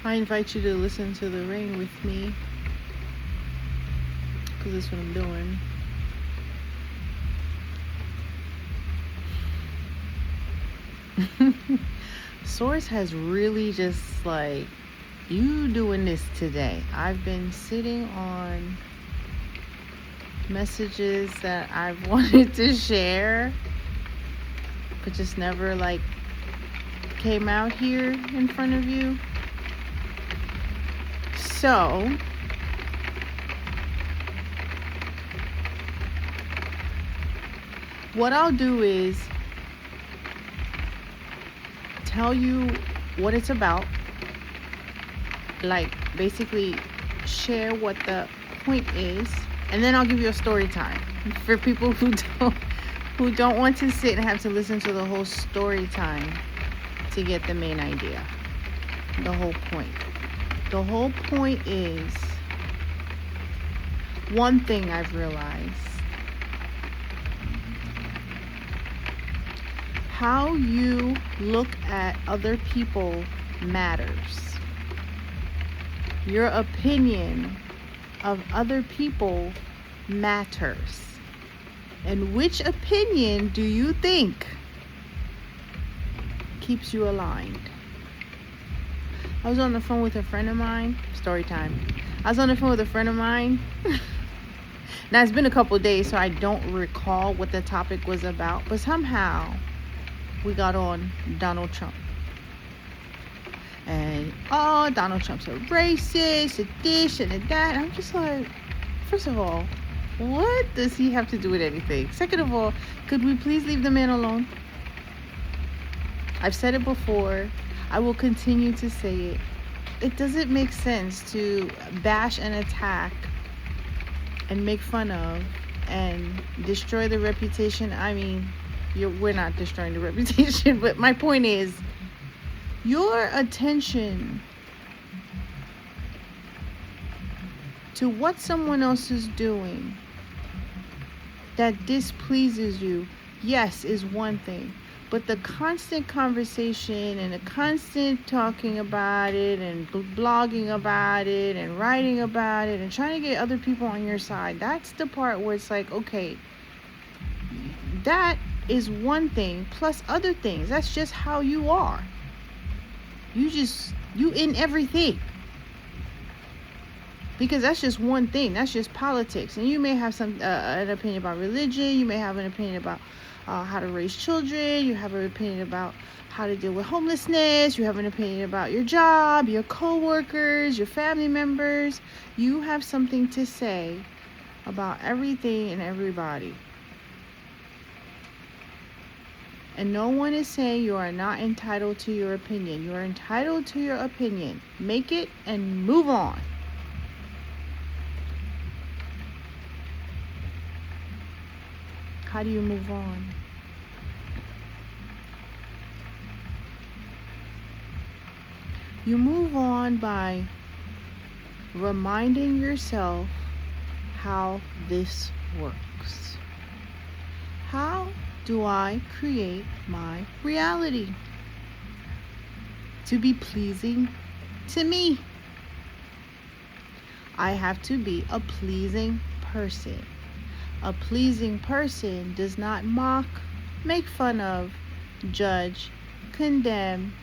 I invite you to listen to the rain with me, because that's what I'm doing. Source has really just like, you doing this today. I've been sitting on messages that I've wanted to share, but just never like came out here in front of you. So what I'll do is tell you what it's about, like basically share what the point is, and then I'll give you a story time for people who don't want to sit and have to listen to the whole story time to get the main idea. The whole point is, one thing I've realized: how you look at other people matters. Your opinion of other people matters. And which opinion do you think keeps you aligned? I was on the phone with a friend of mine. Story time. I was on the phone with a friend of mine. Now, it's been a couple days, so I don't recall what the topic was about. But somehow, we got on Donald Trump. And, Donald Trump's a racist, a this and a that. And I'm just like, first of all, what does he have to do with anything? Second of all, could we please leave the man alone? I've said it before. I will continue to say it. It doesn't make sense to bash and attack and make fun of and destroy the reputation. I mean, we're not destroying the reputation, but my point is, your attention to what someone else is doing that displeases you, yes, is one thing. But the constant conversation and the constant talking about it and blogging about it and writing about it and trying to get other people on your side, that's the part where it's like, okay, that is one thing plus other things. That's just how you are. You in everything. Because that's just one thing. That's just politics. And you may have an opinion about religion. You may have an opinion about how to raise children. You have an opinion about how to deal with homelessness. You have an opinion about your job, your co-workers, your family members. You have something to say about everything and everybody. And no one is saying you are not entitled to your opinion. You are entitled to your opinion. Make it and move on. How do you move on? You move on by reminding yourself how this works. How do I create my reality to be pleasing to me? I have to be a pleasing person. A pleasing person does not mock, make fun of, judge, condemn,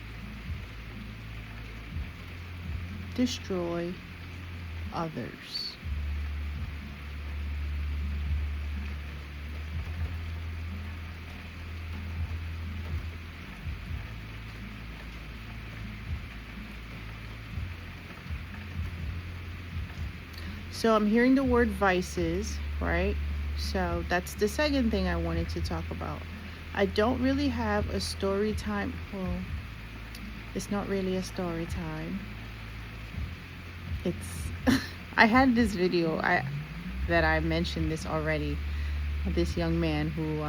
destroy others. So I'm hearing the word vices, right? So that's the second thing I wanted to talk about. I don't really have a story time. Well, it's not really a story time. It's I had this video that I mentioned this already. This young man who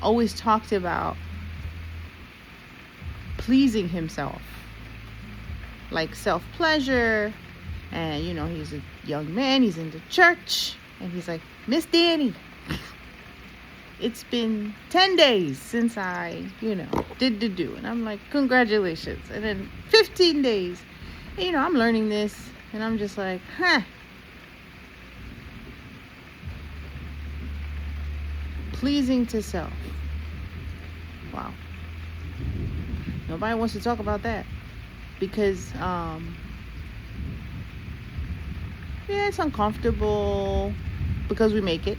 always talked about pleasing himself, like self-pleasure. And he's a young man, he's in the church, and he's like, Miss Danny, it's been 10 days since I, did the do. And I'm like, congratulations. And then 15 days. And, I'm learning this. And I'm just like, pleasing to self. Wow. Nobody wants to talk about that. Because, it's uncomfortable because we make it.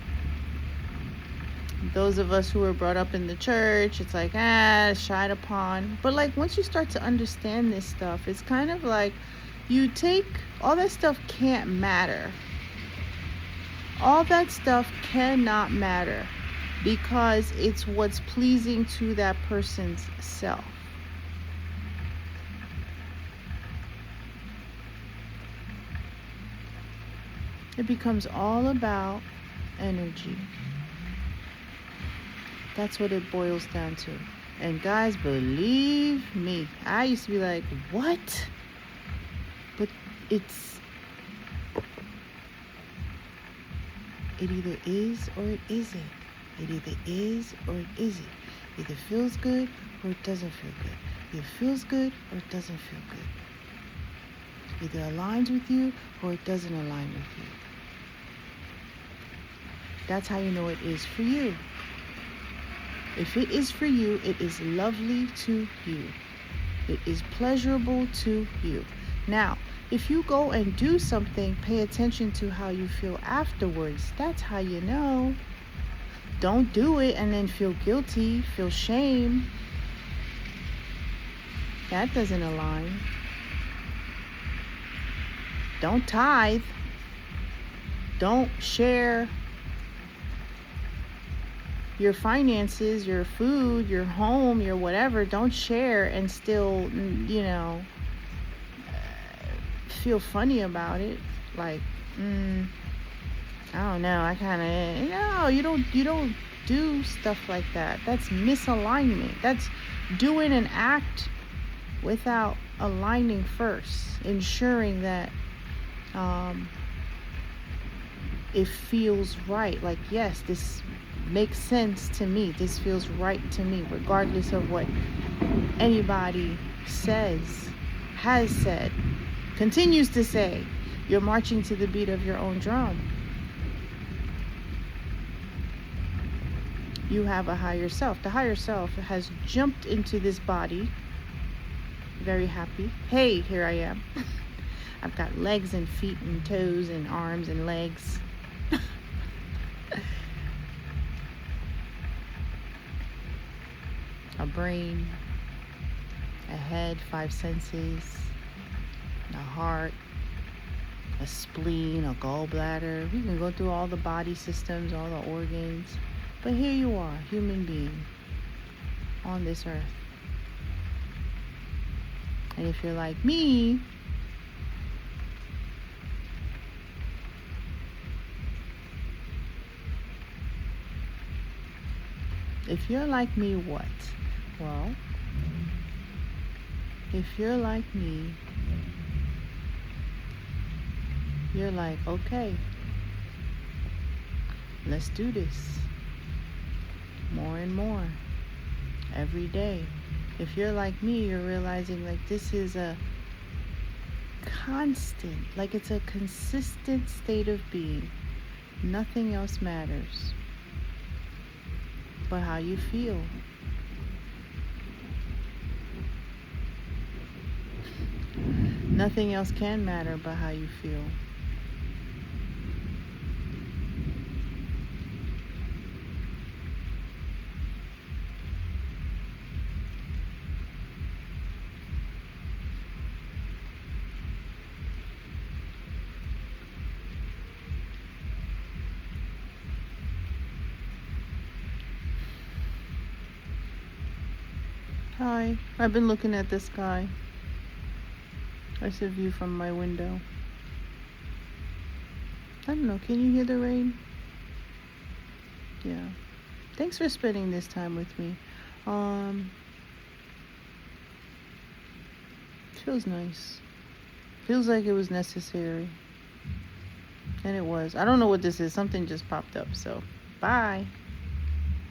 Those of us who were brought up in the church, it's like, shied upon. But like, once you start to understand this stuff, it's kind of like you take, all that stuff can't matter. All that stuff cannot matter because it's what's pleasing to that person's self. It becomes all about energy. That's what it boils down to. And guys, believe me, I used to be like, what? But it either is or it isn't. It either is or it isn't. It either feels good or it doesn't feel good. It feels good or it doesn't feel good. Either aligns with you or it doesn't align with you. That's how you know it is for you. If it is for you, it is lovely to you. It is pleasurable to you. Now, if you go and do something, pay attention to how you feel afterwards. That's how you know. Don't do it and then feel guilty, feel shame. That doesn't align. Don't tithe. Don't share your finances, your food, your home, your whatever. Don't share and still, feel funny about it. Like, I don't know. I kind of, no, you don't do stuff like that. That's misalignment. That's doing an act without aligning first, ensuring that it feels right. Like, yes, this makes sense to me. This feels right to me, regardless of what anybody says, has said, continues to say. You're marching to the beat of your own drum. You have a higher self. The higher self has jumped into this body. Very happy. Hey, here I am. I've got legs and feet and toes and arms and legs. A brain, a head, 5 senses, a heart, a spleen, a gallbladder. We can go through all the body systems, all the organs. But here you are, human being, on this earth. And if you're like me, what? Well, if you're like me, you're like, okay, let's do this. More and more. Every day. If you're like me, you're realizing like this is a constant, like it's a consistent state of being. Nothing else matters but how you feel. Nothing else can matter but how you feel. Hi, I've been looking at the sky. That's a view from my window. I don't know, can you hear the rain? Yeah. Thanks for spending this time with me. Feels nice. Feels like it was necessary. And it was. I don't know what this is. Something just popped up. So, bye.